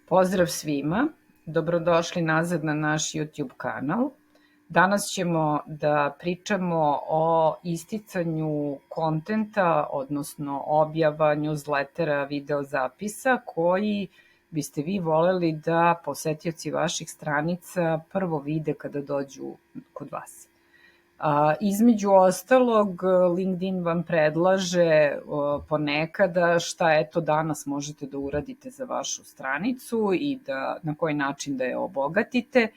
Pozdrav svima, dobrodošli nazad na naš YouTube kanal. Danas ćemo da pričamo o isticanju kontenta, odnosno objava newslettera, videozapisa koji biste vi voleli da posetioci vaših stranica prvo vide kada dođu kod vas. Između ostalog, LinkedIn vam predlaže ponekada šta eto danas možete da uradite za vašu stranicu i da, na koji način da je obogatite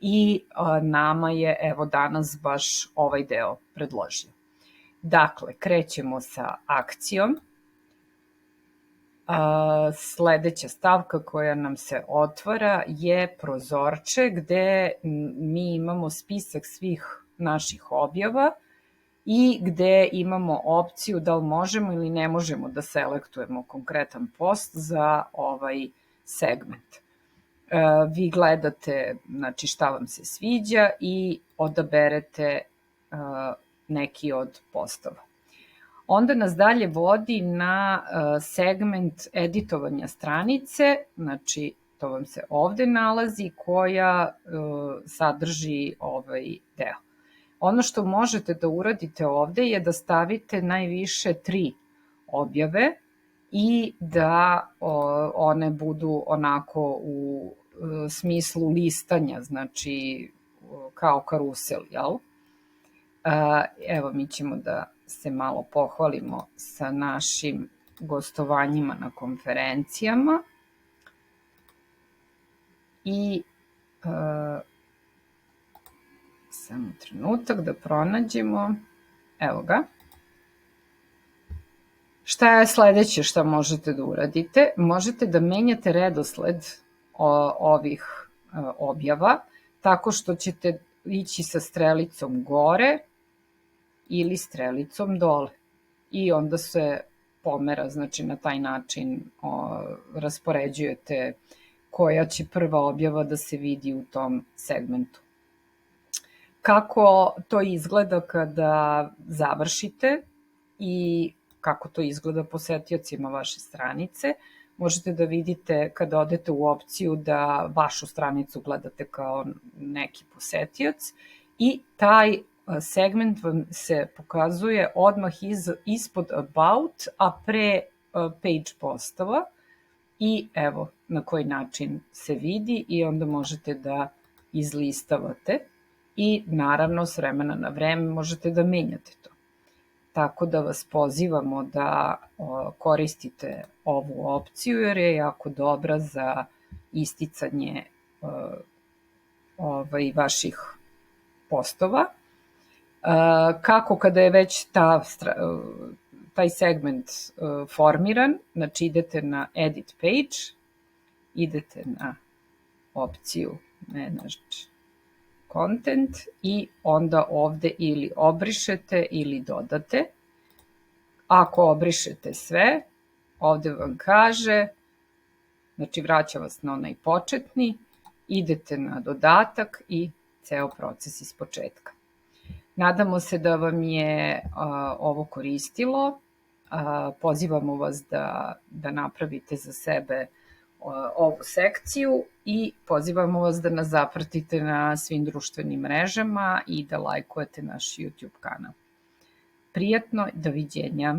i nama je evo danas baš ovaj deo predložio. Dakle, krećemo sa akcijom. Sledeća stavka koja nam se otvara je prozorče gde mi imamo spisak svih naših objava i gde imamo opciju da li možemo ili ne možemo da selektujemo konkretan post za ovaj segment. Vi gledate znači, šta vam se sviđa i odaberete neki od postova. Onda nas dalje vodi na segment editovanja stranice, znači to vam se ovde nalazi, koja sadrži ovaj deo. Ono što možete da uradite ovde je da stavite najviše 3 objave i da one budu onako u smislu listanja, znači kao karusel, jel? Evo, mi ćemo da se malo pohvalimo sa našim gostovanjima na konferencijama i samo trenutak da pronađemo, evo ga. Šta je sledeće što možete da uradite? Možete da menjate redosled ovih objava tako što ćete ići sa strelicom gore ili strelicom dole i onda se pomera, znači na taj način raspoređujete koja će prva objava da se vidi u tom segmentu. Kako to izgleda kada završite i kako to izgleda posetiocima vaše stranice, možete da vidite kada odete u opciju da vašu stranicu gledate kao neki posetioc i taj segment vam se pokazuje odmah ispod About, a pre page postova i evo na koji način se vidi i onda možete da izlistavate i naravno s vremena na vreme možete da menjate to. Tako da vas pozivamo da koristite ovu opciju jer je jako dobra za isticanje vaših postova. Kako kada je već taj segment formiran, znači idete na Edit Page, idete na opciju Manage Content i onda ovde ili obrišete ili dodate. Ako obrišete sve, ovde vam kaže, znači vraća vas na onaj početni, idete na dodatak i ceo proces iz početka. Nadamo se da vam je ovo koristilo. Pozivamo vas da napravite za sebe ovu sekciju i pozivamo vas da nas zapratite na svim društvenim mrežama i da lajkujete naš YouTube kanal. Prijatno, doviđenja!